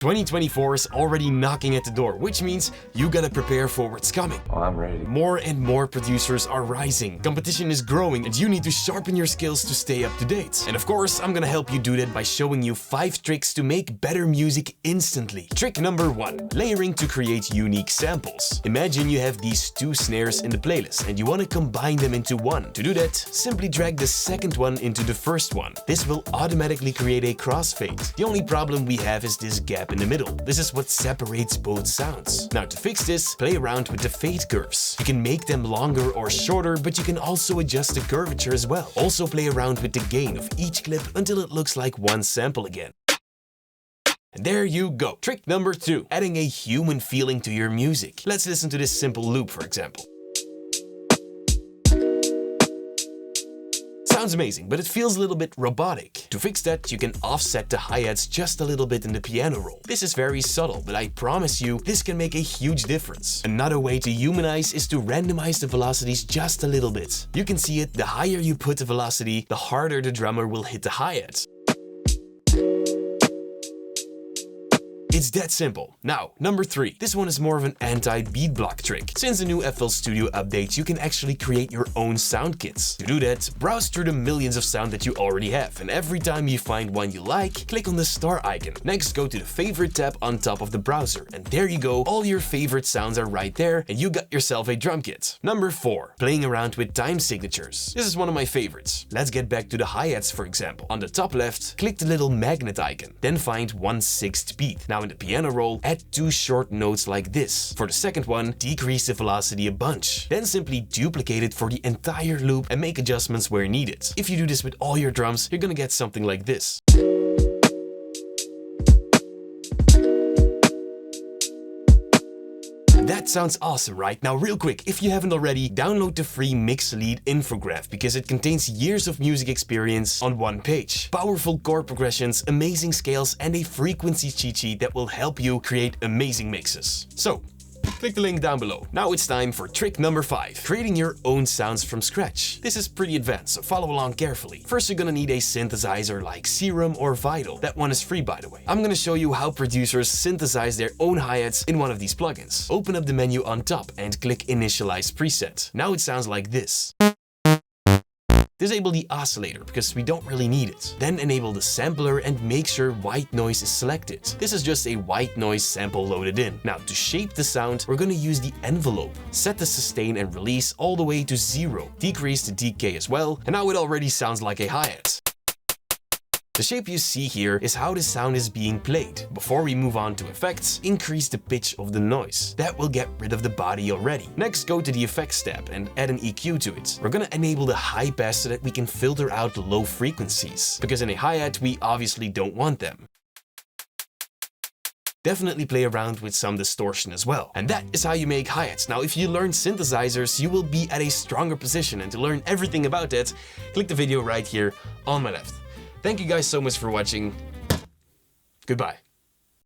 2024 is already knocking at the door, which means you gotta prepare for what's coming. Oh, I'm ready. More and more producers are rising, competition is growing, and you need to sharpen your skills to stay up to date. And of course, I'm gonna help you do that by showing you 5 tricks to make better music instantly. Trick number 1. Layering to create unique samples. Imagine you have these 2 snares in the playlist and you want to combine them into one. To do that, simply drag the second one into the first one. This will automatically create a crossfade. The only problem we have is this gap in the middle. This is what separates both sounds. Now to fix this, play around with the fade curves. You can make them longer or shorter, but you can also adjust the curvature as well. Also play around with the gain of each clip until it looks like one sample again. And there you go. Trick number 2. Adding a human feeling to your music. Let's listen to this simple loop, for example. Sounds amazing, but it feels a little bit robotic. To fix that, you can offset the hi-hats just a little bit in the piano roll. This is very subtle, but I promise you, this can make a huge difference. Another way to humanize is to randomize the velocities just a little bit. You can see it, the higher you put the velocity, the harder the drummer will hit the hi-hats. It's that simple. Now, number 3. This one is more of an anti-beat block trick. Since the new FLstudio update, you can actually create your own sound kits. To do that, browse through the millions of sound that you already have, and every time you find one you like, click on the star icon. Next, go to the favorite tab on top of the browser, and there you go, all your favorite sounds are right there, and you got yourself a drum kit. Number 4. Playing around with time signatures. This is one of my favorites. Let's get back to the hi-hats, for example. On the top left, click the little magnet icon, then find 1/6 beat. Now in the piano roll, add 2 short notes like this. For the second one, decrease the velocity a bunch. Then simply duplicate it for the entire loop and make adjustments where needed. If you do this with all your drums, you're gonna get something like this. That sounds awesome, right? Now real quick, if you haven't already, download the free Mix Lead infograph because it contains years of music experience on one page. Powerful chord progressions, amazing scales, and a frequency cheat sheet that will help you create amazing mixes. So, click the link down below. Now it's time for trick number 5. Creating your own sounds from scratch. This is pretty advanced, so follow along carefully. First, you're gonna need a synthesizer like Serum or Vital. That one is free, by the way. I'm gonna show you how producers synthesize their own hi-hats in one of these plugins. Open up the menu on top and click Initialize Preset. Now it sounds like this. Disable the oscillator because we don't really need it. Then enable the sampler and make sure white noise is selected. This is just a white noise sample loaded in. Now to shape the sound, we're gonna use the envelope. Set the sustain and release all the way to 0. Decrease the decay as well, and now it already sounds like a hi-hat. The shape you see here is how the sound is being played. Before we move on to effects, increase the pitch of the noise. That will get rid of the body already. Next, go to the effects tab and add an EQ to it. We're gonna enable the high pass so that we can filter out the low frequencies, because in a hi-hat we obviously don't want them. Definitely play around with some distortion as well. And that is how you make hi-hats. Now, if you learn synthesizers, you will be at a stronger position, and to learn everything about that, click the video right here on my left. Thank you guys so much for watching. Goodbye.